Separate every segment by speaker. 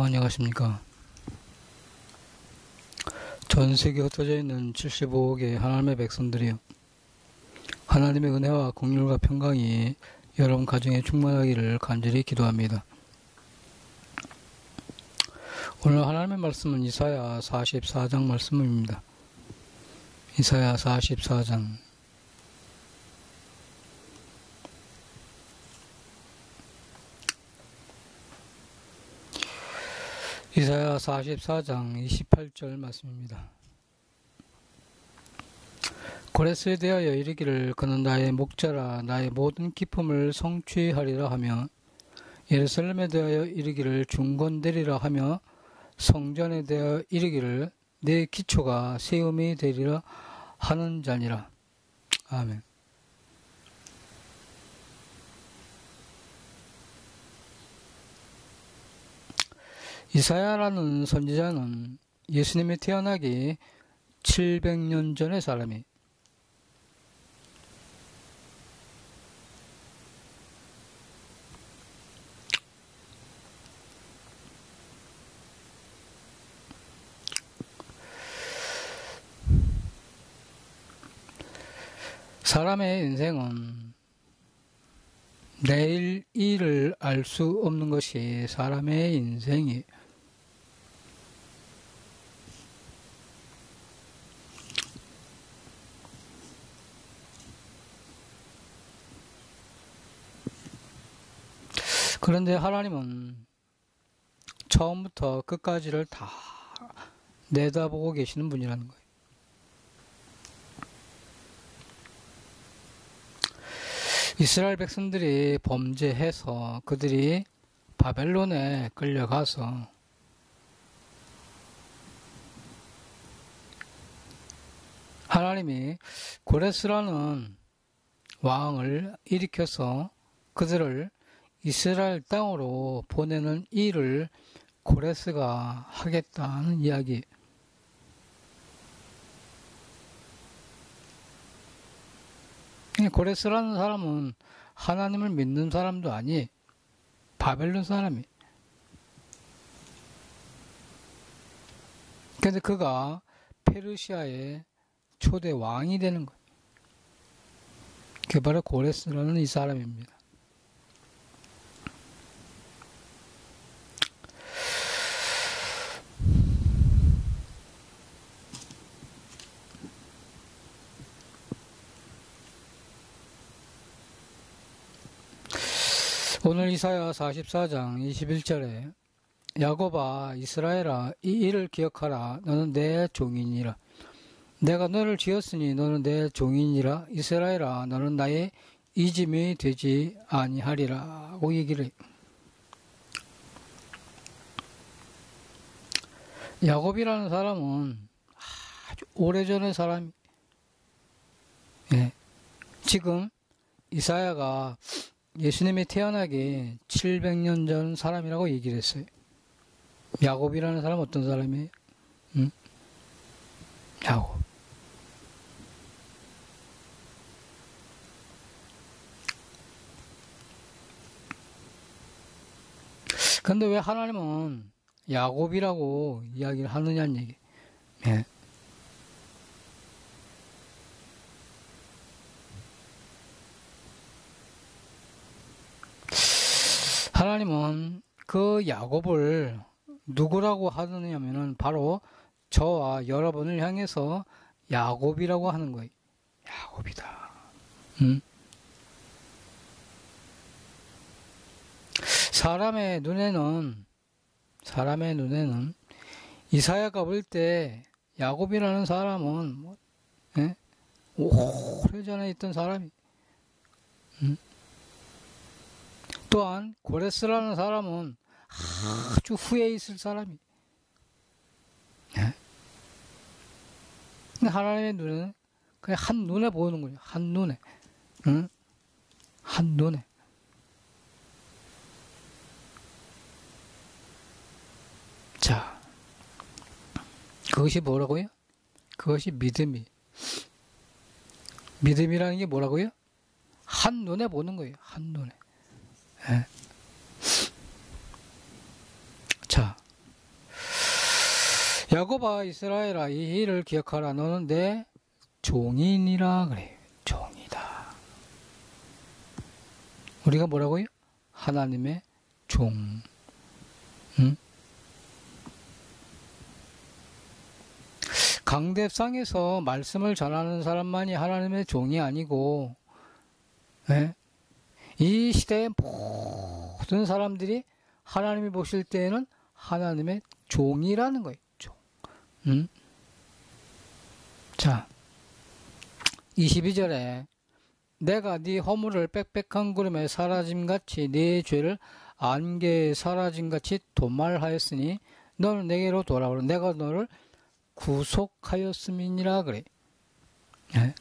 Speaker 1: 여러분 안녕하십니까. 전 세계에 흩어져 있는 75억의 하나님의 백성들이요, 하나님의 은혜와 긍휼과 평강이 여러분 가정에 충만하기를 간절히 기도합니다. 오늘 하나님의 말씀은 이사야 44장 말씀입니다. 이사야 44장. 이사야 44장 28절 말씀입니다. 고레스에 대하여 이르기를 그는 나의 목자라 나의 모든 기쁨을 성취하리라 하며, 예루살렘에 대하여 이르기를 중건되리라 하며, 성전에 대하여 이르기를 내 기초가 세움이 되리라 하는 자니라. 아멘. 이사야라는 선지자는 예수님이 태어나기 700년 전의 사람이, 사람의 인생은 내일 일을 알 수 없는 것이 사람의 인생이, 그런데 하나님은 처음부터 끝까지를 다 내다보고 계시는 분이라는 거예요. 이스라엘 백성들이 범죄해서 그들이 바벨론에 끌려가서 하나님이 고레스라는 왕을 일으켜서 그들을 이스라엘 땅으로 보내는 일을 고레스가 하겠다는 이야기. 고레스라는 사람은 하나님을 믿는 사람도 아니, 바벨론 사람이. 그런데 그가 페르시아의 초대 왕이 되는 거예요. 그게 바로 고레스라는 이 사람입니다. 오늘 이사야 44장 21절에 야곱아 이스라엘아 이 일을 기억하라. 너는 내 종이니라. 내가 너를 지었으니 너는 내 종이니라. 이스라엘아 너는 나의 이짐이 되지 아니하리라고 얘기를 해요. 야곱이라는 사람은 아주 오래전의 사람이, 지금 이사야가 예수님이 태어나기 700년 전 사람이라고 얘기를 했어요. 야곱이라는 사람은 어떤 사람이에요? 야곱. 근데 왜 하나님은 야곱이라고 이야기를 하느냐는 얘기. 하나님은 그 야곱을 누구라고 하느냐면은 바로 저와 여러분을 향해서 야곱이라고 하는 거예요. 야곱이다. 사람의 눈에는 이사야가 볼 때 야곱이라는 사람은 오래전에 있던 사람이, 또한 고레스라는 사람은 아주 후에 있을 사람이. 근데 하나님의 눈에는 그냥 한눈에 보이는 거죠. 한눈에. 한눈에. 자, 그것이 뭐라고요? 그것이 믿음이. 믿음이라는 게 뭐라고요? 한눈에 보는 거예요. 한눈에. 자, 야곱아 이스라엘아 이 일을 기억하라. 너는 내 종이니라 그래. 종이다. 우리가 뭐라고요? 하나님의 종. 응? 강대상에서 말씀을 전하는 사람만이 하나님의 종이 아니고, 예? 이 시대의 모든 사람들이 하나님이 보실 때에는 하나님의 종이라는 거예요. 종. 응? 자, 22절에 내가 네 허물을 빽빽한 구름에 사라짐같이 네 죄를 안개에 사라짐같이 도말하였으니 너는 내게로 돌아오라. 내가 너를 구속하였음이니라 그래. 네?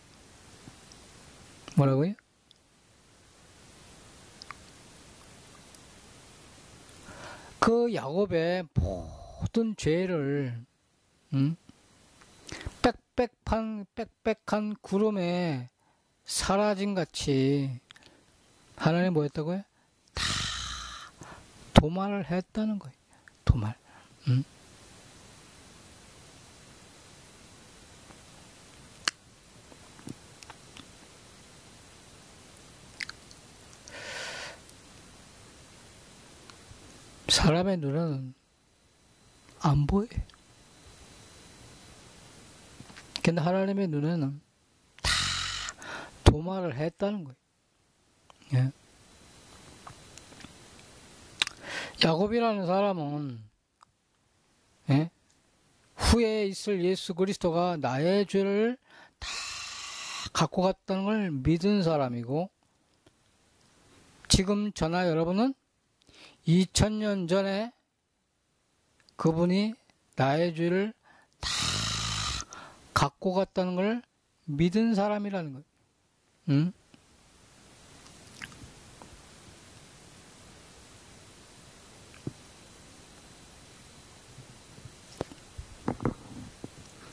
Speaker 1: 뭐라고요? 그 야곱의 모든 죄를 빽빽한 구름에 사라짐같이 하나님 뭐 했다고요? 다 도말을 했다는 거예요. 도말. 사람의 눈은 안 보여요. 근데 하나님의 눈에는 다 도말을 했다는 거예요. 예. 야곱이라는 사람은 예? 후에 있을 예수 그리스도가 나의 죄를 다 갖고 갔다는 걸 믿은 사람이고, 지금 저나 여러분은 2000년 전에 그분이 나의 죄를 다 갖고 갔다는 걸 믿은 사람이라는 거예요. 응?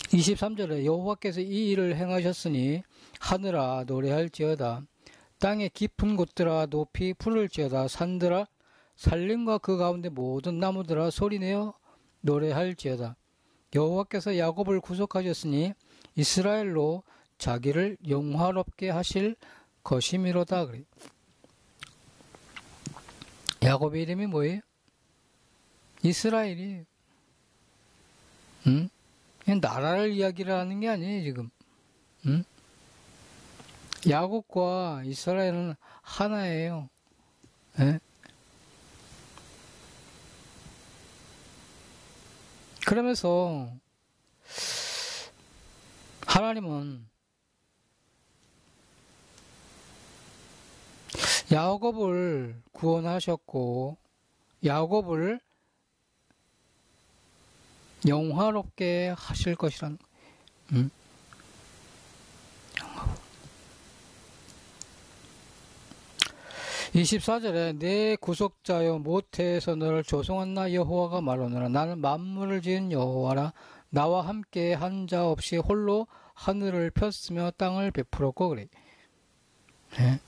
Speaker 1: (23절에) 여호와께서 이 일을 행하셨으니 하늘아 노래할지어다. 땅의 깊은 곳들아 높이 부를지어다. 산들아 산림과 그 가운데 모든 나무들아 소리내어 노래할지어다. 여호와께서 야곱을 구속하셨으니 이스라엘로 자기를 영화롭게 하실 것이미로다. 그래. 야곱의 이름이 뭐예요? 이스라엘이에요. 응? 나라를 이야기를 하는 게 아니에요, 지금. 응? 야곱과 이스라엘은 하나예요. 예? 그러면서 하나님은 야곱을 구원하셨고 야곱을 영화롭게 하실 것이라는 거예요. 24절에 내 구속자여 모태에서 너를 조성한 나 여호와가 말하노라. 나는 만물을 지은 여호와라. 나와 함께 한 자 없이 홀로 하늘을 폈으며 땅을 베풀었고 그래. 네?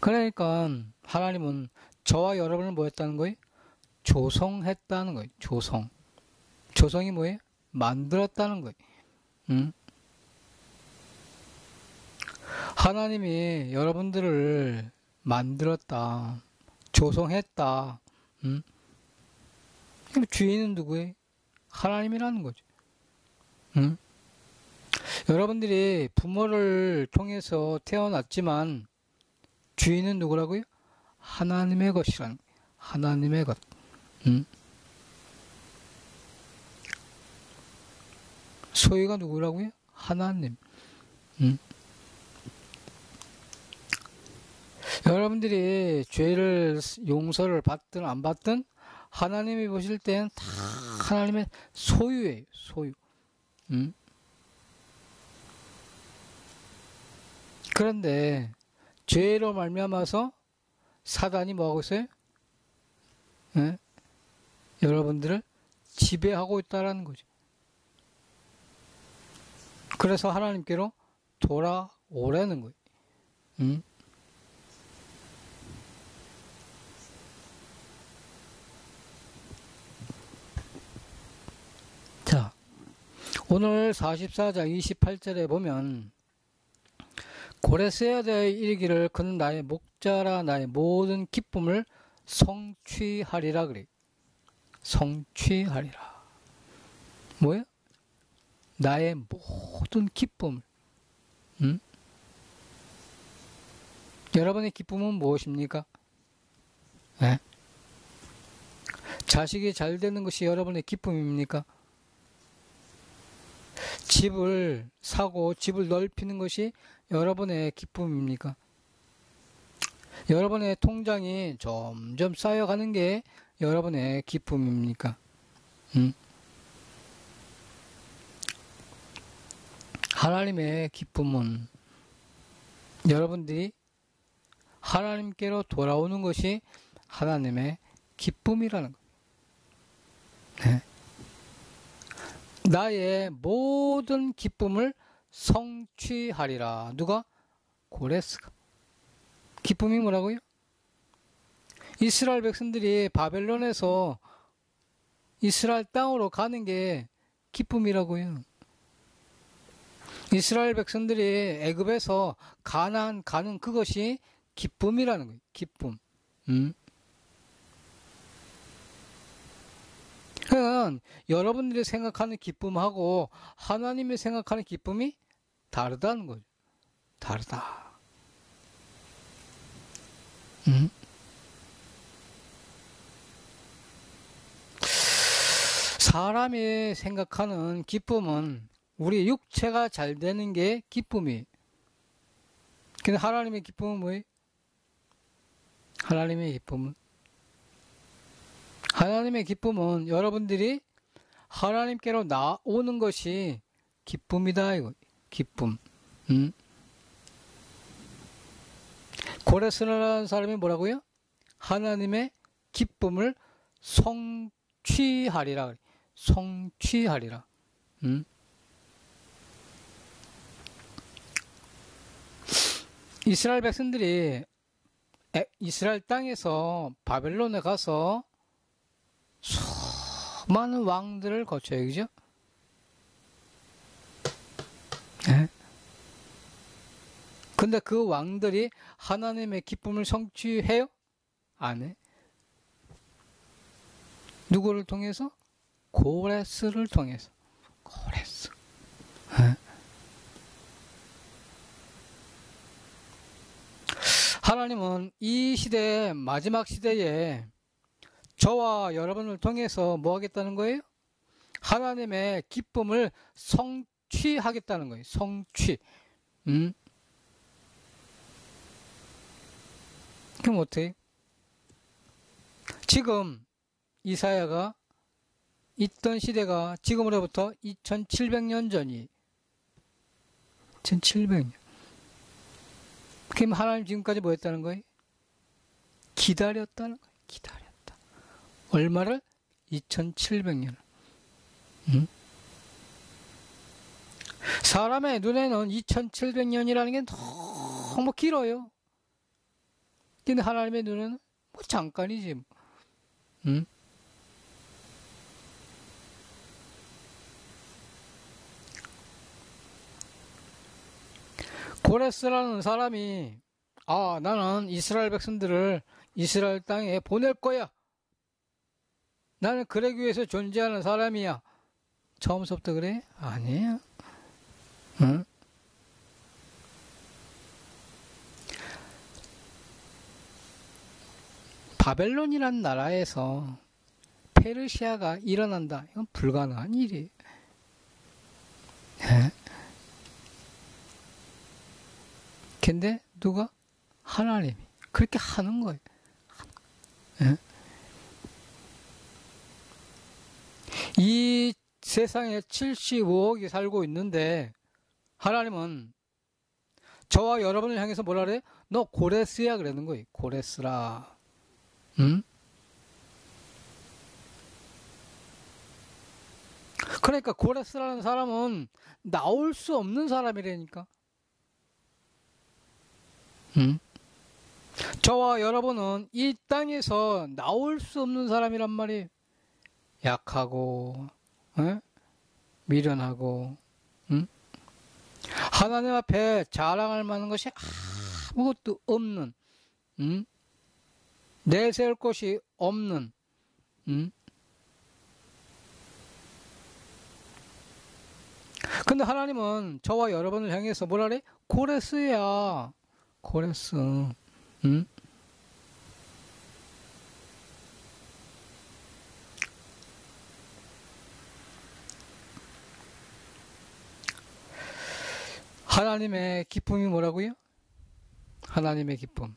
Speaker 1: 그러니까 하나님은 저와 여러분을 뭐 했다는 거예요? 조성했다는 거예요. 조성. 조성이 뭐예요? 만들었다는 거예요. 하나님이 여러분들을 만들었다. 조성했다. 주인은 누구예요? 하나님이라는 거죠. 여러분들이 부모를 통해서 태어났지만 주인은 누구라고요? 하나님의 것이라는 거예요. 하나님의 것. 소유가 누구라고요? 하나님. 여러분들이 죄를 용서를 받든 안 받든 하나님이 보실 때는 다 하나님의 소유예요. 소유. 그런데 죄로 말미암아서 사단이 뭐하고 있어요? 네? 여러분들을 지배하고 있다는 거죠. 그래서 하나님께로 돌아오라는 거예요. 오늘 44장 28절에 보면 고레스야에 이르기를 그는 나의 목자라 나의 모든 기쁨을 성취하리라 그래. 성취하리라. 뭐야? 나의 모든 기쁨을. 응? 여러분의 기쁨은 무엇입니까? 네? 자식이 잘 되는 것이 여러분의 기쁨입니까? 집을 사고 집을 넓히는 것이 여러분의 기쁨입니까? 여러분의 통장이 점점 쌓여가는 게 여러분의 기쁨입니까? 하나님의 기쁨은 여러분들이 하나님께로 돌아오는 것이 하나님의 기쁨이라는 거예요. 네. 나의 모든 기쁨을 성취하리라. 누가? 고레스가. 기쁨이 뭐라고요? 이스라엘 백성들이 바벨론에서 이스라엘 땅으로 가는 게 기쁨이라고요. 이스라엘 백성들이 애굽에서 가나안 가는 그것이 기쁨이라는 거예요. 기쁨. 그러니까 여러분들이 생각하는 기쁨하고 하나님이 생각하는 기쁨이 다르다는 거죠. 다르다. 사람이 생각하는 기쁨은 우리 육체가 잘 되는 게 기쁨이. 근데 하나님의 기쁨은 뭐예요? 하나님의 기쁨은 여러분들이 하나님께로 나오는 것이 기쁨이다. 이거 기쁨. 고레스라는 사람이 뭐라고요? 하나님의 기쁨을 성취하리라. 성취하리라. 이스라엘 백성들이 이스라엘 땅에서 바벨론에 가서 수많은 왕들을 거쳐요. 그죠? 네? 근데 그 왕들이 하나님의 기쁨을 성취해요? 안 해. 누구를 통해서? 고레스를 통해서. 고레스. 네? 하나님은 이 시대, 마지막 시대에 저와 여러분을 통해서 뭐 하겠다는 거예요? 하나님의 기쁨을 성취하겠다는 거예요. 성취. 그럼 어떻게? 지금 이사야가 있던 시대가 지금으로부터 2700년 전이 2700년. 그럼 하나님 지금까지 뭐 했다는 거예요? 기다렸다는 거예요. 기다렸다. 얼마를? 2700년. 사람의 눈에는 2700년이라는 게 너무 길어요. 근데 하나님의 눈에는 뭐 잠깐이지. 고레스라는 사람이 나는 이스라엘 백성들을 이스라엘 땅에 보낼 거야. 나는 그러기 위해서 존재하는 사람이야. 처음부터 그래? 아니에요. 바벨론이라는 나라에서 페르시아가 일어난다. 이건 불가능한 일이에요. 네? 근데 누가? 하나님이 그렇게 하는 거예요. 네? 이 세상에 75억이 살고 있는데 하나님은 저와 여러분을 향해서 뭐라 그래? 너 고레스야 그러는 거예요. 고레스라. 그러니까 고레스라는 사람은 나올 수 없는 사람이라니까. 저와 여러분은 이 땅에서 나올 수 없는 사람이란 말이에요. 약하고 미련하고, 응? 하나님 앞에 자랑할 만한 것이 아무것도 없는, 응? 내세울 것이 없는, 응? 근데 하나님은 저와 여러분을 향해서 뭐라 그래? 고레스야. 고레스. 응? 하나님의 기쁨이 뭐라고요? 하나님의 기쁨.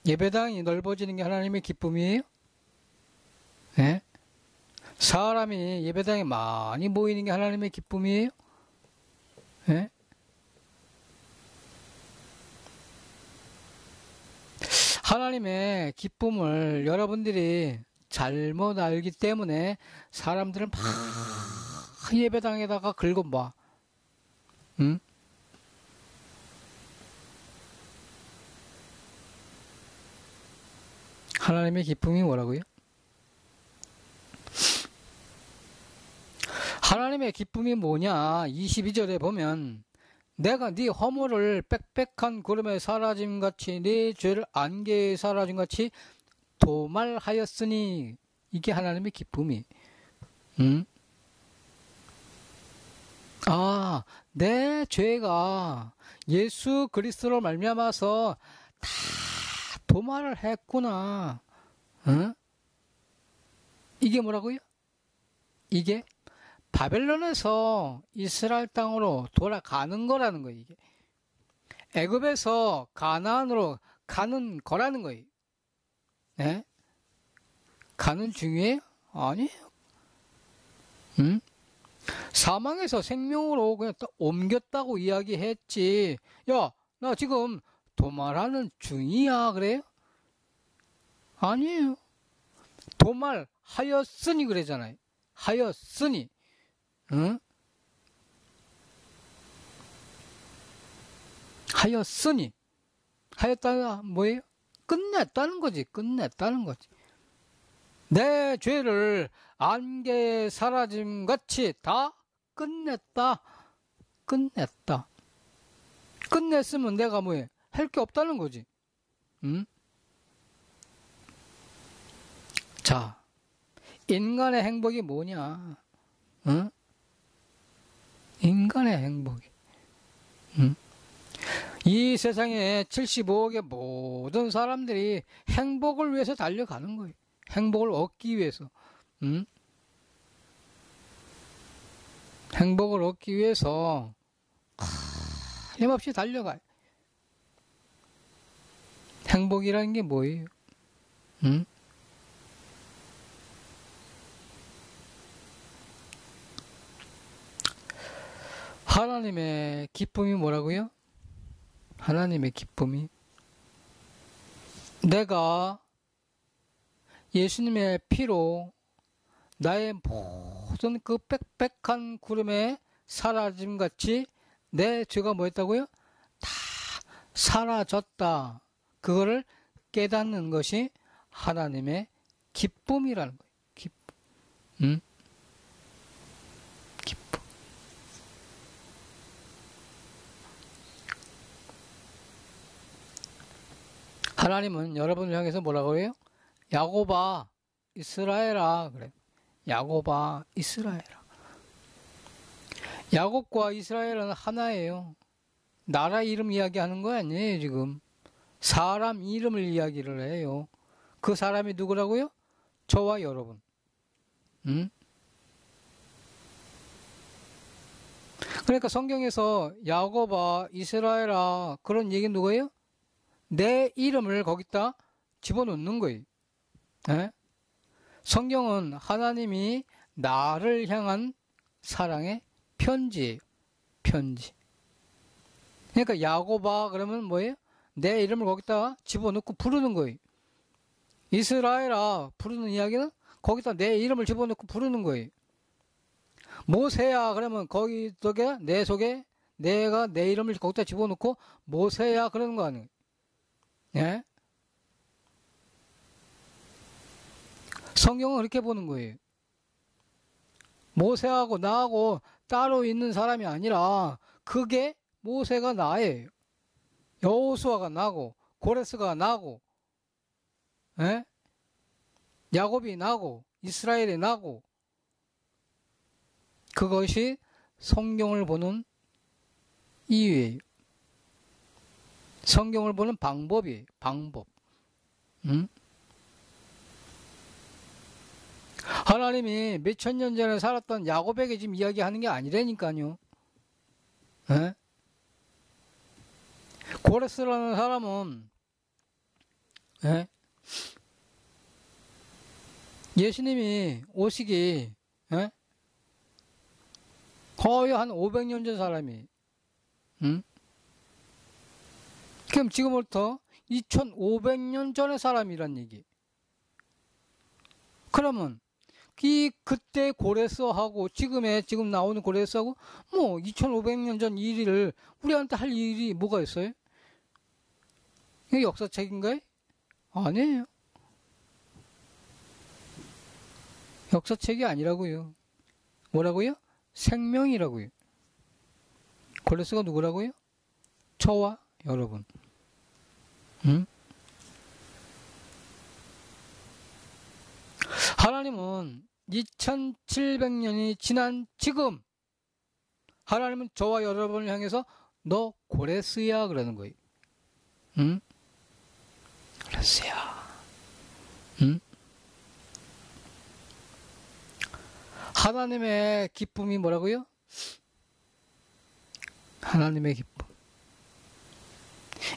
Speaker 1: 예배당이 넓어지는 게 하나님의 기쁨이에요? 네? 사람이 예배당에 많이 모이는 게 하나님의 기쁨이에요? 네? 하나님의 기쁨을 여러분들이 잘못 알기 때문에 사람들은 막 예배당에다가 긁어봐. 응? 하나님의 기쁨이 뭐라고요? 하나님의 기쁨이 뭐냐? 22절에 보면 내가 네 허물을 빽빽한 구름에 사라짐같이 네 죄를 안개에 사라짐같이 도말하였으니 이게 하나님의 기쁨이. 응? 내 죄가 예수 그리스도로 말미암아서 다 도말을 했구나. 응? 이게 뭐라고요? 이게 바벨론에서 이스라엘 땅으로 돌아가는 거라는 거예요. 이게 애굽에서 가나안으로 가는 거라는 거예요. 네? 가는 중이에요? 아니에요. 응? 사망에서 생명으로 그냥 딱 옮겼다고 이야기했지. 야, 나 지금 도말하는 중이야. 그래요? 아니에요. 도말하였으니 그러잖아요. 하였으니. 응? 하였으니. 하였다가 뭐예요? 끝냈다는 거지. 끝냈다는 거지. 내 죄를 안개에 사라짐 같이 다 끝냈다. 끝냈다. 끝냈으면 내가 뭐해? 할 게 없다는 거지. 응? 자, 인간의 행복이 뭐냐? 응? 인간의 행복이. 응? 이 세상에 75억의 모든 사람들이 행복을 위해서 달려가는 거예요. 행복을 얻기 위해서. 응? 행복을 얻기 위해서 힘없이 달려가요. 행복이라는 게 뭐예요? 응? 하나님의 기쁨이 뭐라고요? 하나님의 기쁨이 내가 예수님의 피로 나의 모든 그 빽빽한 구름에 사라짐같이 내 죄가 뭐였다고요? 다 사라졌다. 그거를 깨닫는 것이 하나님의 기쁨이라는 거예요. 기쁨. 응? 기쁨. 하나님은 여러분을 향해서 뭐라고 해요? 야곱아, 이스라엘아. 그래. 야곱아, 이스라엘아. 야곱과 이스라엘은 하나예요. 나라 이름 이야기하는 거 아니에요, 지금. 사람 이름을 이야기를 해요. 그 사람이 누구라고요? 저와 여러분. 응? 그러니까 성경에서 야곱아, 이스라엘아 그런 얘기는 누구예요? 내 이름을 거기다 집어넣는 거예요. 네? 성경은 하나님이 나를 향한 사랑의 편지예요. 편지. 그러니까 야곱아 그러면 뭐예요? 내 이름을 거기다 집어넣고 부르는 거예요. 이스라엘아 부르는 이야기는 거기다 내 이름을 집어넣고 부르는 거예요. 모세야 그러면 거기 속에 내 속에 내가 내 이름을 거기다 집어넣고 모세야 그러는 거 아니에요. 예? 성경은 그렇게 보는 거예요. 모세하고 나하고 따로 있는 사람이 아니라 그게 모세가 나예요. 여호수아가 나고 고레스가 나고 에? 야곱이 나고 이스라엘이 나고 그것이 성경을 보는 이유예요. 성경을 보는 방법이에요. 방법. 응? 하나님이 몇천 년 전에 살았던 야곱에게 지금 이야기하는 게 아니라니까요. 에? 고레스라는 사람은 에? 예수님이 오시기 에? 거의 한 500년 전 사람이 응? 그럼 지금부터 2500년 전의 사람이란 얘기. 그러면 그때 고레스하고 지금 나오는 고레스하고 뭐 2500년 전 일을 우리한테 할 일이 뭐가 있어요? 이게 역사책인가요? 아니에요. 역사책이 아니라고요. 뭐라고요? 생명이라고요. 고레스가 누구라고요? 저와 여러분. 응? 하나님은 2700년이 지난 지금 하나님은 저와 여러분을 향해서 너 고레스야 그러는 거예요. 응? 고레스야. 응? 하나님의 기쁨이 뭐라고요? 하나님의 기쁨.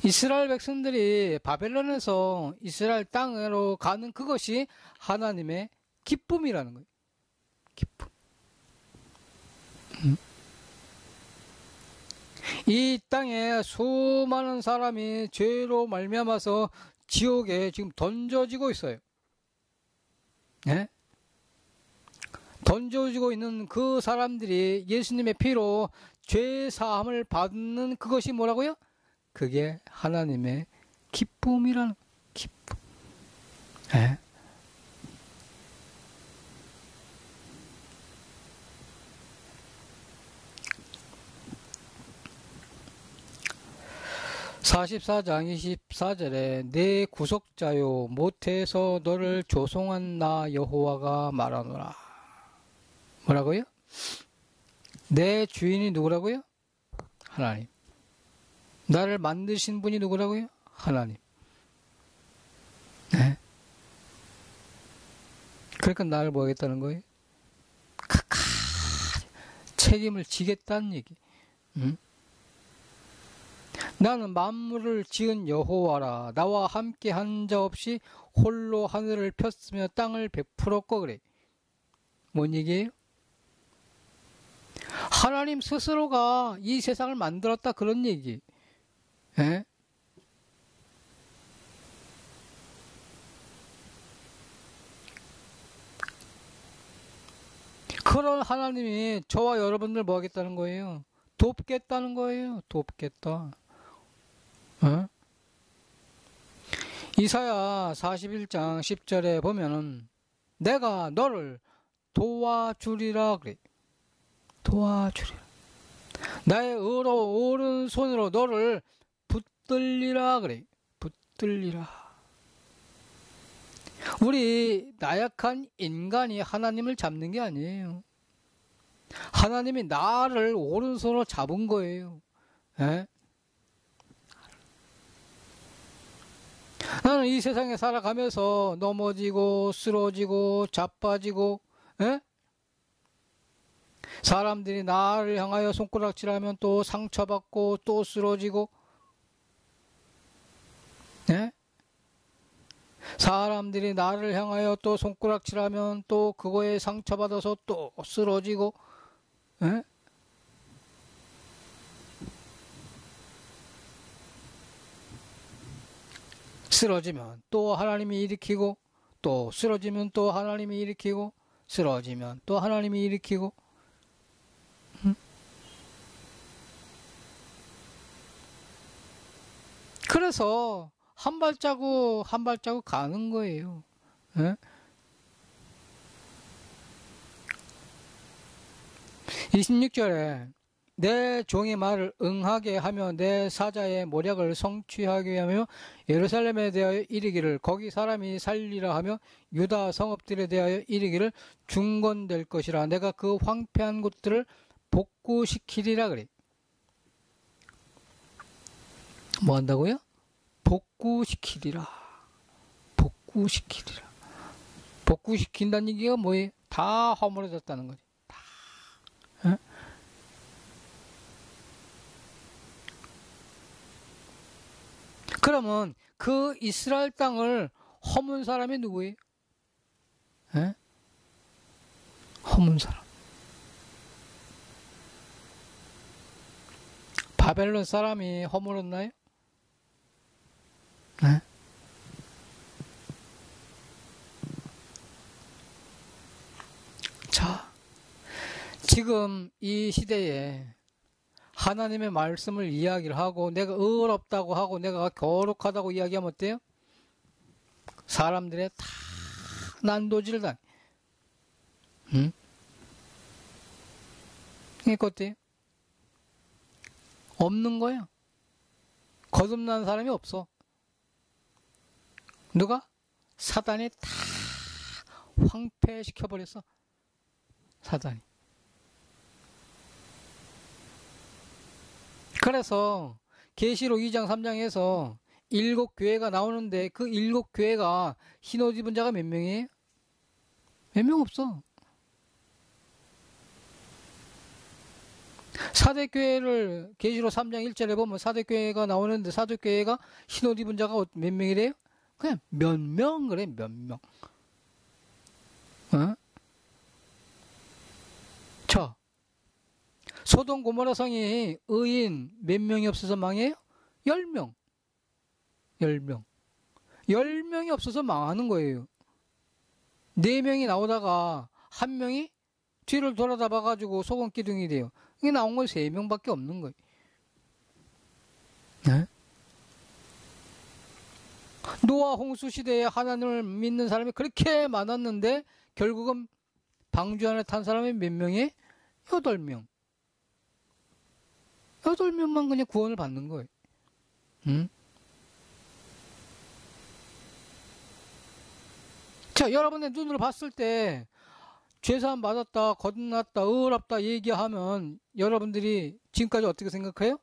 Speaker 1: 이스라엘 백성들이 바벨론에서 이스라엘 땅으로 가는 그것이 하나님의 기쁨이라는 거예요. 기쁨. 이 땅에 수많은 사람이 죄로 말미암아서 지옥에 지금 던져지고 있어요. 네? 던져지고 있는 그 사람들이 예수님의 피로 죄 사함을 받는 그것이 뭐라고요? 그게 하나님의 기쁨이라는 기쁨. 네? 44장 24절에 내 구속자요 모태에서 너를 조송한 나 여호와가 말하노라. 뭐라고요? 내 주인이 누구라고요? 하나님. 나를 만드신 분이 누구라고요? 하나님. 네? 그러니까 나를 뭐 하겠다는 거예요? 책임을 지겠다는 얘기. 응? 나는 만물을 지은 여호와라. 나와 함께 한 자 없이 홀로 하늘을 폈으며 땅을 베풀었고 그래. 뭔 얘기예요? 하나님 스스로가 이 세상을 만들었다 그런 얘기. 에? 그런 하나님이 저와 여러분들 뭐 하겠다는 거예요? 돕겠다는 거예요. 돕겠다. 어? 이사야 41장 10절에 보면은 내가 너를 도와주리라 그래. 도와주리라. 나의 오른손으로 너를 붙들리라 그래. 붙들리라. 우리 나약한 인간이 하나님을 잡는 게 아니에요. 하나님이 나를 오른손으로 잡은 거예요. 에? 나는 이 세상에 살아가면서 넘어지고 쓰러지고 자빠지고 에? 사람들이 나를 향하여 손가락질하면 또 상처받고 또 쓰러지고 에? 사람들이 나를 향하여 또 손가락질하면 또 그거에 상처받아서 또 쓰러지고 에? 쓰러지면 또 하나님이 일으키고 또 쓰러지면 또 하나님이 일으키고 쓰러지면 또 하나님이 일으키고 그래서 한 발자국 한 발자국 가는 거예요. 에? 26절에 내 종의 말을 응하게 하며 내 사자의 모략을 성취하게 하며 예루살렘에 대하여 이르기를 거기 사람이 살리라 하며 유다 성읍들에 대하여 이르기를 중건될 것이라. 내가 그 황폐한 곳들을 복구시키리라 그래. 뭐 한다고요? 복구시키리라. 복구시키리라. 복구시킨다는 얘기가 뭐예요? 다 허물어졌다는 거지. 다. 에? 그러면 그 이스라엘 땅을 허문 사람이 누구예요? 에? 허문 사람. 바벨론 사람이 허물었나요? 에? 자, 지금 이 시대에 하나님의 말씀을 이야기를 하고 내가 의롭다고 하고 내가 거룩하다고 이야기하면 어때요? 사람들의 다 난도질을 당해. 응? 그러니까 어때요? 없는 거야. 거듭난 사람이 없어. 누가? 사단이 다 황폐시켜버렸어. 사단이. 그래서 계시록 2장 3장에서 7교회가 나오는데 그 7교회가 흰옷 입은 자가 몇 명이에요? 몇 명 없어. 사대교회를 계시록 3장 1절에 보면 사대교회가 나오는데 사대교회가 흰옷 입은 자가 몇 명이래요? 그냥 몇 명 그래, 몇 명. 어? 저 소돔 고모라 성이 의인 몇 명이 없어서 망해요? 10명. 10명. 10명이 없어서 망하는 거예요. 4명이 나오다가 1명이 뒤를 돌아다 봐가지고 소금 기둥이 돼요. 이게 나온 건 3명밖에 없는 거예요. 네? 노아 홍수 시대에 하나님을 믿는 사람이 그렇게 많았는데 결국은 방주 안에 탄 사람이 몇 명이? 8명. 8명만 그냥 구원을 받는 거예요. 응? 자, 여러분의 눈으로 봤을 때 죄사함 받았다, 거듭났다, 의롭다 얘기하면 여러분들이 지금까지 어떻게 생각해요?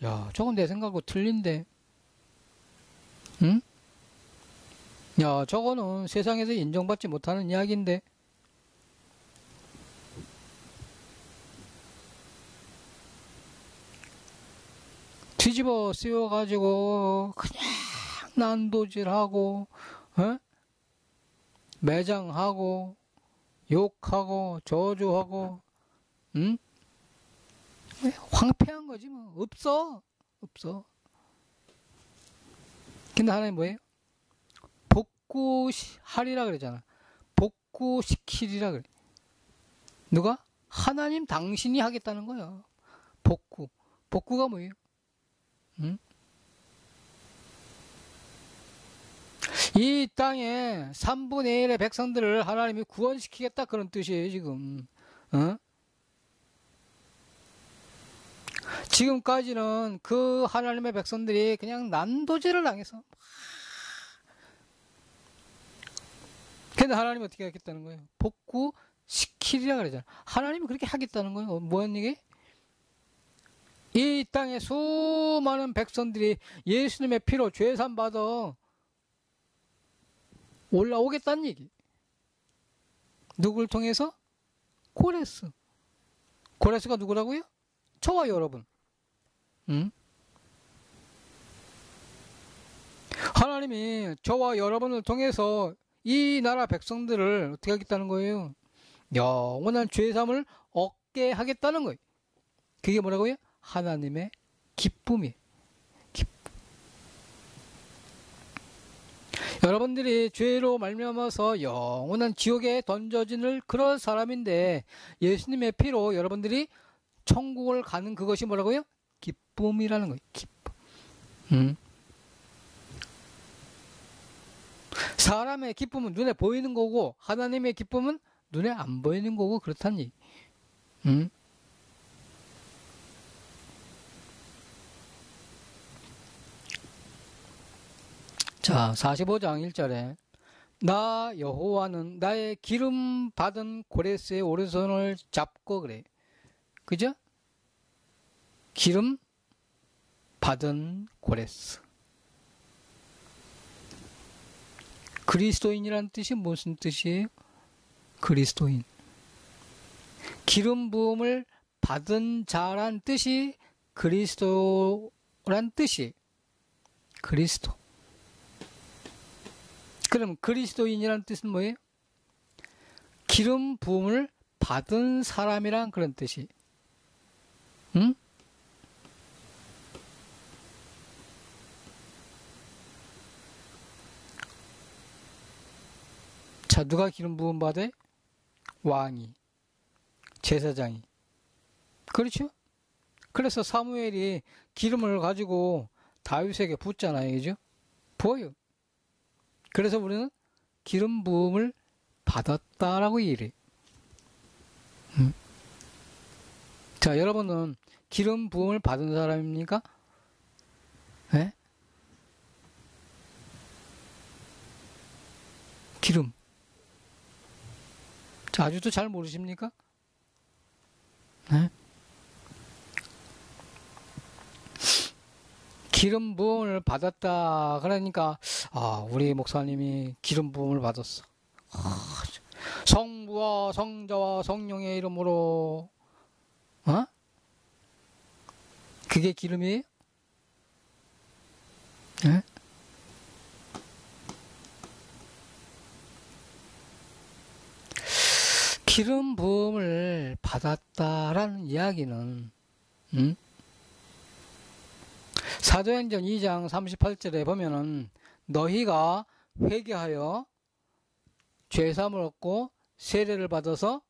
Speaker 1: 야, 저건 내 생각하고 틀린데. 응? 야, 저거는 세상에서 인정받지 못하는 이야기인데. 뒤집어 씌워가지고 그냥 난도질하고 매장하고 욕하고 저주하고 응? 황폐한 거지 뭐. 없어. 근데 하나님 뭐예요? 복구하리라 그러잖아. 복구시키리라 그래. 누가? 하나님 당신이 하겠다는 거야. 복구가 뭐예요? 응? 이 땅에 3분의 1의 백성들을 하나님이 구원시키겠다 그런 뜻이에요 지금. 어? 지금까지는 그 하나님의 백성들이 그냥 난도질을 당해서. 근데 하나님이 어떻게 하겠다는 거예요? 복구시키리라 그러잖아. 하나님이 그렇게 하겠다는 거예요. 뭐한 얘기? 이 땅에 수많은 백성들이 예수님의 피로 죄산 받아 올라오겠다는 얘기. 누굴 통해서? 고레스. 고레스가 누구라고요? 저와 여러분. 응? 하나님이 저와 여러분을 통해서 이 나라 백성들을 어떻게 하겠다는 거예요? 영원한 죄사함을 얻게 하겠다는 거예요. 그게 뭐라고요? 하나님의 기쁨이에요. 여러분들이 죄로 말미암아서 영원한 지옥에 던져지는 그런 사람인데 예수님의 피로 여러분들이 천국을 가는 그것이 뭐라고요? 기쁨이라는 거예요. 기쁨. 사람의 기쁨은 눈에 보이는 거고 하나님의 기쁨은 눈에 안 보이는 거고 그렇다니. 자, 45장 1절에 나 여호와는 나의 기름 받은 고레스의 오른손을 잡고 그래. 그죠? 기름 받은 고레스. 그리스도인이란 뜻이 무슨 뜻이에요? 그리스도인. 기름 부음을 받은 자란 뜻이 그리스도란 뜻이 그리스도. 그럼 그리스도인이란 뜻은 뭐예요? 기름 부음을 받은 사람이란 그런 뜻이. 응? 자, 누가 기름 부음 받아? 왕이, 제사장이. 그렇죠? 그래서 사무엘이 기름을 가지고 다윗에게 붓잖아요. 그죠? 부어요. 그래서 우리는 기름 부음을 받았다라고 얘기해요. 자, 여러분은 기름 부음을 받은 사람입니까? 네? 기름. 자, 아직도 잘 모르십니까? 네? 기름 부음을 받았다. 그러니까 우리 목사님이 기름 부음을 받았어. 성부와 성자와 성령의 이름으로. 그게 기름이에요? 네? 기름 부음을 받았다라는 이야기는 사도행전 2장 38절에 보면은 너희가 회개하여 죄사함을 얻고 세례를 받아서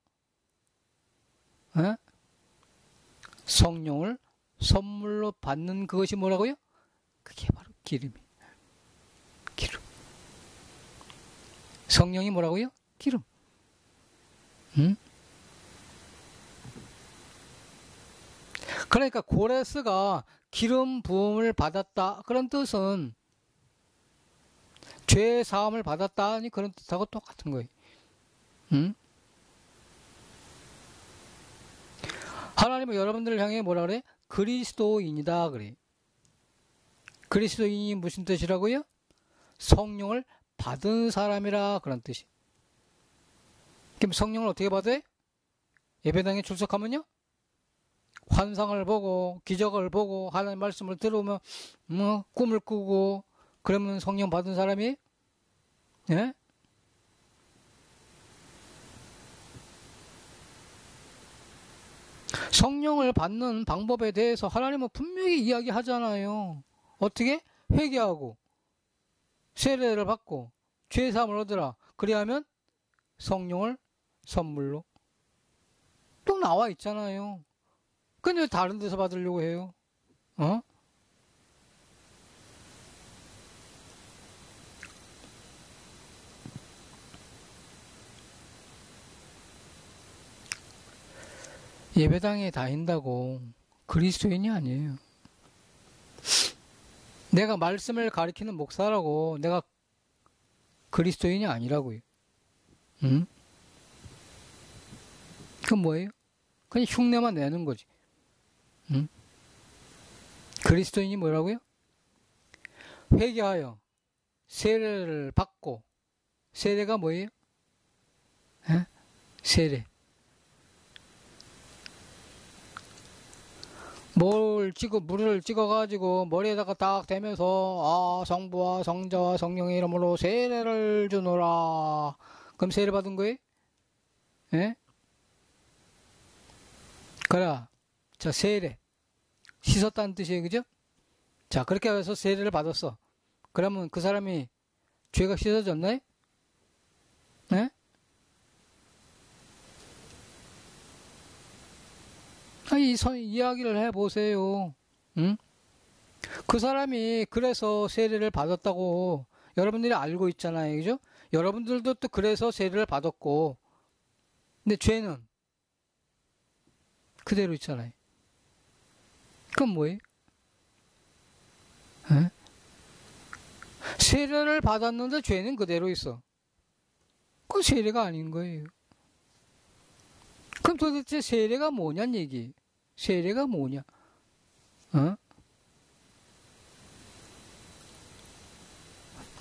Speaker 1: 성령을 선물로 받는 그것이 뭐라고요? 그게 바로 기름이에요. 기름. 성령이 뭐라고요? 기름. 그러니까 고레스가 기름 부음을 받았다 그런 뜻은 죄 사함을 받았다니 그런 뜻하고 똑같은 거예요. 하나님은 여러분들을 향해 뭐라 그래? 그리스도인이다 그래. 그리스도인이 무슨 뜻이라고요? 성령을 받은 사람이라 그런 뜻이. 그럼 성령을 어떻게 받아요? 예배당에 출석하면요? 환상을 보고 기적을 보고 하나님 말씀을 들으면 꿈을 꾸고 그러면 성령 받은 사람이 예? 성령을 받는 방법에 대해서 하나님은 분명히 이야기하잖아요. 어떻게? 회개하고 세례를 받고 죄사함을 얻으라. 그리하면 성령을 선물로. 또 나와 있잖아요. 근데 왜 다른 데서 받으려고 해요? 예배당에 다닌다고 그리스도인이 아니에요. 내가 말씀을 가리키는 목사라고 내가 그리스도인이 아니라고요. 그건 뭐예요? 그냥 흉내만 내는 거지. 그리스도인이 뭐라고요? 회개하여 세례를 받고. 세례가 뭐예요? 세례. 물을 찍어가지고 머리에다가 딱 대면서 성부와 성자와 성령의 이름으로 세례를 주노라. 그럼 세례 받은 거예요? 예? 그래. 자, 세례. 씻었다는 뜻이에요. 그죠? 자, 그렇게 해서 세례를 받았어. 그러면 그 사람이 죄가 씻어졌나요? 네? 이야기를 해보세요. 응? 그 사람이 그래서 세례를 받았다고 여러분들이 알고 있잖아요. 그죠? 여러분들도 또 그래서 세례를 받았고. 근데 죄는 그대로 있잖아요. 그건 뭐예요? 에? 세례를 받았는데 죄는 그대로 있어. 그건 세례가 아닌 거예요. 그럼 도대체 세례가 뭐냐는 얘기. 세례가 뭐냐? 어?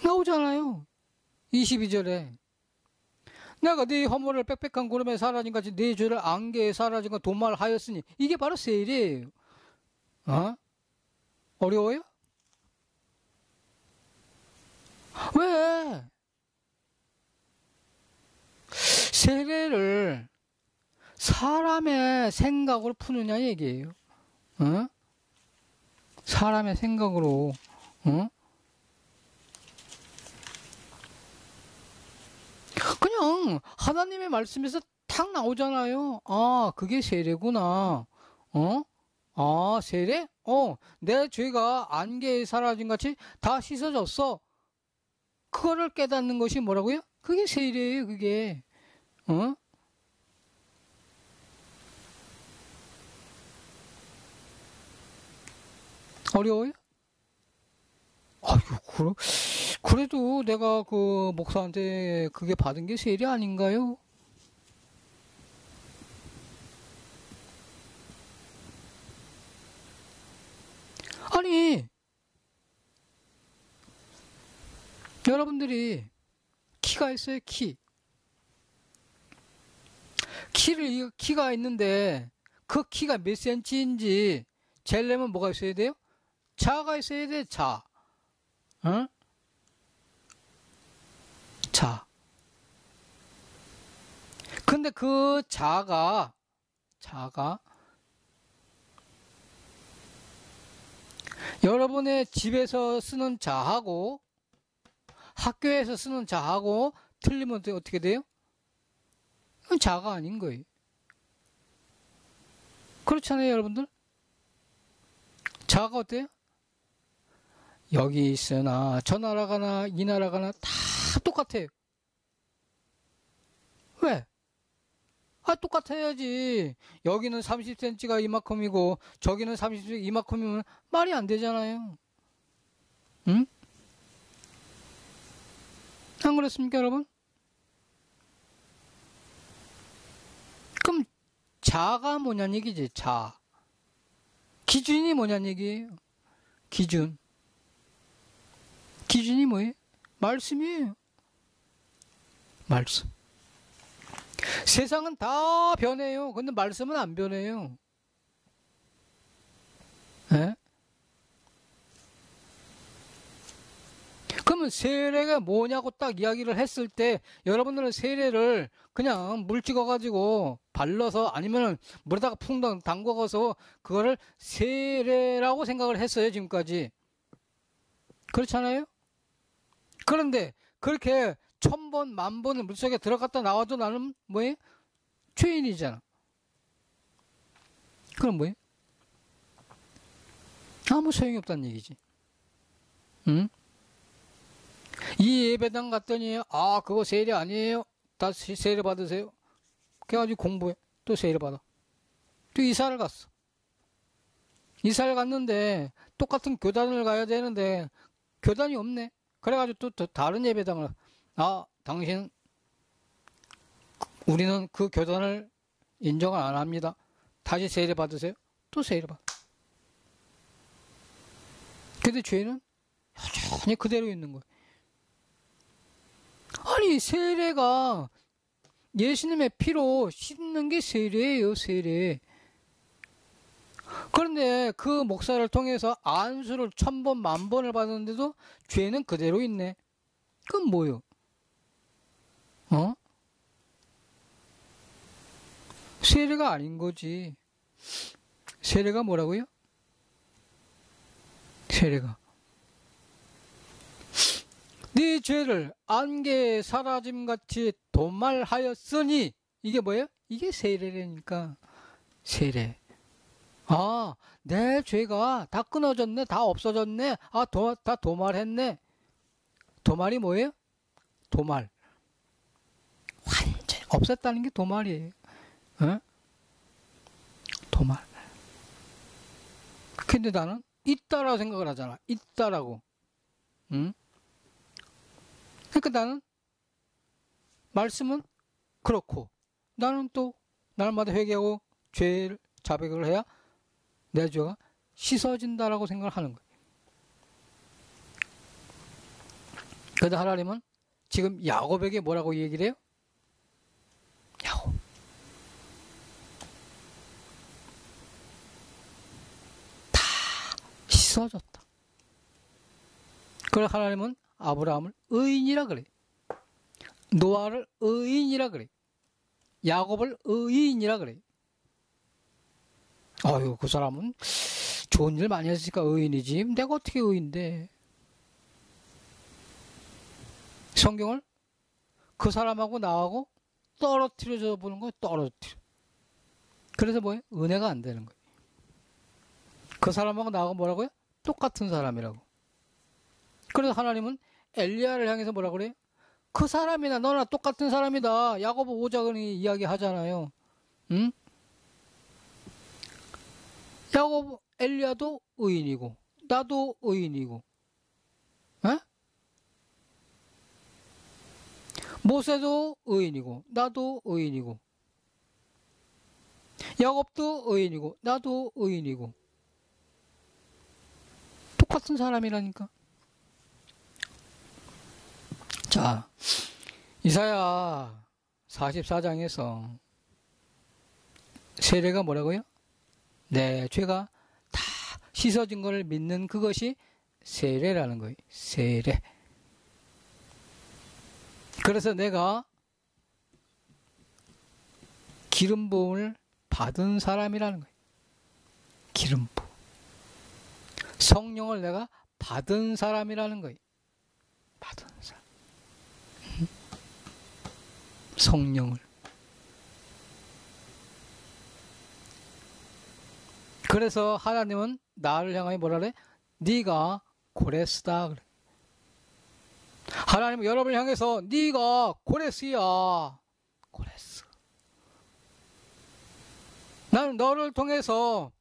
Speaker 1: 나오잖아요. 22절에. 내가 네 허물을 빽빽한 구름에 사라진 같이 네 죄를 안개에 사라진 것 도말하였으니. 이게 바로 세례예요. 어? 어려워요? 왜? 세례를 사람의 생각으로 푸느냐 얘기예요. 어? 사람의 생각으로. 어? 그냥 하나님의 말씀에서 탁 나오잖아요. 아, 그게 세례구나. 어? 아, 세례? 내 죄가 안개에 사라진 같이 다 씻어졌어. 그거를 깨닫는 것이 뭐라고요? 그게 세례예요, 그게. 어? 어려워요? 아이고, 그래도 내가 그 목사한테 그게 받은 게 세례 아닌가요? 아니, 여러분들이 키가 있어요, 키. 키가 있는데 그 키가 몇 센치인지 재려면 뭐가 있어야 돼요? 자가 있어야 돼, 자. 어? 자. 근데 그 자가 여러분의 집에서 쓰는 자하고 학교에서 쓰는 자하고 틀리면 어떻게 돼요? 그건 자가 아닌 거예요. 그렇잖아요, 여러분들? 자가 어때요? 여기 있으나 저 나라 가나 이 나라 가나 다 똑같아요. 왜? 아, 똑같아야지. 여기는 30cm가 이만큼이고 저기는 30cm 이만큼이면 말이 안 되잖아요. 응? 안 그렇습니까, 여러분? 그럼 자가 뭐냐는 얘기지, 자. 기준이 뭐냐는 얘기예요. 기준. 기준이 뭐예요? 말씀이에요. 말씀. 세상은 다 변해요. 근데 말씀은 안 변해요. 에? 그러면 세례가 뭐냐고 딱 이야기를 했을 때 여러분들은 세례를 그냥 물 찍어가지고 발라서 아니면 물에다가 풍덩 담궈서 그거를 세례라고 생각을 했어요, 지금까지. 그렇잖아요? 그런데 그렇게 1000번, 10,000번을 물속에 들어갔다 나와도 나는 뭐예요? 죄인이잖아. 그럼 뭐예요? 아무 소용이 없다는 얘기지. 응? 이 예배당 갔더니 그거 세례 아니에요? 다 세례 받으세요. 그래가지고 공부해. 또 세례 받아. 또 이사를 갔어. 이사를 갔는데 똑같은 교단을 가야 되는데 교단이 없네. 그래가지고 또 다른 예배당을 당신 우리는 그 교단을 인정을 안 합니다. 다시 세례 받으세요. 또 세례 받아. 근데 죄는 여전히 그대로 있는 거예요. 아니, 세례가 예수님의 피로 씻는 게 세례예요, 세례. 그런데 그 목사를 통해서 안수를 1000번, 10,000번을 받았는데도 죄는 그대로 있네. 그건 뭐요? 세례가 아닌 거지. 세례가 뭐라고요? 세례가. 네 죄를 안개에 사라짐같이 도말하였으니 이게 뭐예요? 이게 세례라니까. 세례. 내 죄가 다 끊어졌네. 다 없어졌네. 다 도말했네. 도말이 뭐예요? 도말. 완전히 없었다는 게 도말이에요. 어? 도말. 근데 나는 있다라고 생각을 하잖아. 있다라고. 응? 그러니까 나는 말씀은 그렇고 나는 또 날마다 회개하고 죄를 자백을 해야 내 죄가 씻어진다라고 생각을 하는 거예요. 그런데 하나님은 지금 야곱에게 뭐라고 얘기를 해요? 야곱, 다 씻어졌다. 그래서 하나님은 아브라함을 의인이라 그래. 노아를 의인이라 그래. 야곱을 의인이라 그래. 아유, 그 사람은 좋은 일 많이 했으니까 의인이지. 내가 어떻게 의인데? 성경을 그 사람하고 나하고 떨어뜨려져 보는 거예요. 떨어뜨려. 그래서 뭐예요? 은혜가 안 되는 거예요. 그 사람하고 나하고 뭐라고요? 똑같은 사람이라고. 그래서 하나님은 엘리야를 향해서 뭐라 그래요? 그 사람이나 너나 똑같은 사람이다. 야고보 5장이 이야기하잖아요. 응? 야고보, 엘리야도 의인이고 나도 의인이고, 에? 모세도 의인이고 나도 의인이고, 야곱도 의인이고 나도 의인이고, 똑같은 사람이라니까. 자, 이사야 44장에서 세례가 뭐라고요? 내 죄가 다 씻어진 것을 믿는 그것이 세례라는 거예요. 세례. 그래서 내가 기름 부음을 받은 사람이라는 거예요. 기름 부음. 성령을 내가 받은 사람이라는 거예요. 받은 사람. 성령을. 그래서 하나님은 나를 향하여 뭐라 그래? 네가 고레스다 그래. 하나님은 여러분을 향해서 네가 고레스야. 고레스. 나는 너를 통해서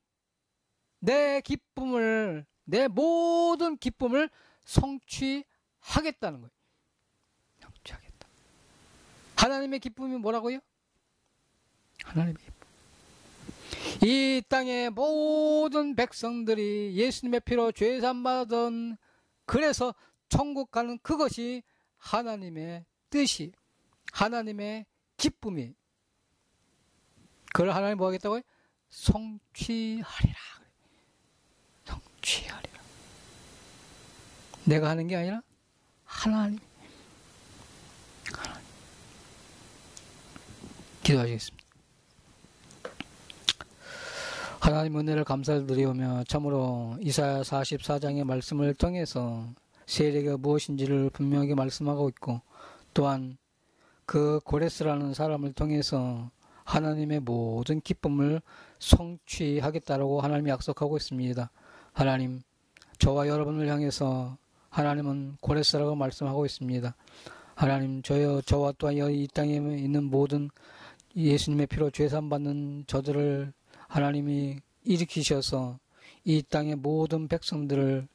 Speaker 1: 내 기쁨을, 내 모든 기쁨을 성취하겠다는 거예요. 성취하겠다. 하나님의 기쁨이 뭐라고요? 하나님의 기쁨. 이 땅의 모든 백성들이 예수님의 피로 죄산 받은, 그래서 천국 가는 그것이 하나님의 뜻이, 하나님의 기쁨이. 그걸 하나님 뭐 하겠다고요? 성취하리라. 성취하리라. 내가 하는 게 아니라 하나님. 기도하시겠습니다. 하나님 은혜를 감사드리오며 참으로 이사야 44장의 말씀을 통해서 세례가 무엇인지를 분명하게 말씀하고 있고, 또한 그 고레스라는 사람을 통해서 하나님의 모든 기쁨을 성취하겠다라고 하나님이 약속하고 있습니다. 하나님, 저와 여러분을 향해서 하나님은 고레스라고 말씀하고 있습니다. 하나님, 저와 또한 이 땅에 있는 모든 예수님의 피로 죄산받는 저들을 하나님이 일으키셔서 이 땅의 모든 백성들을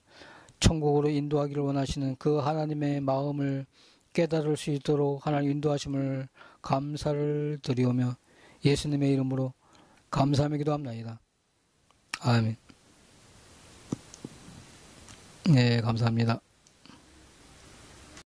Speaker 1: 천국으로 인도하기를 원하시는 그 하나님의 마음을 깨달을 수 있도록 하나님 인도하심을 감사를 드리오며 예수님의 이름으로 감사하며 기도합나이다. 아멘. 네, 감사합니다.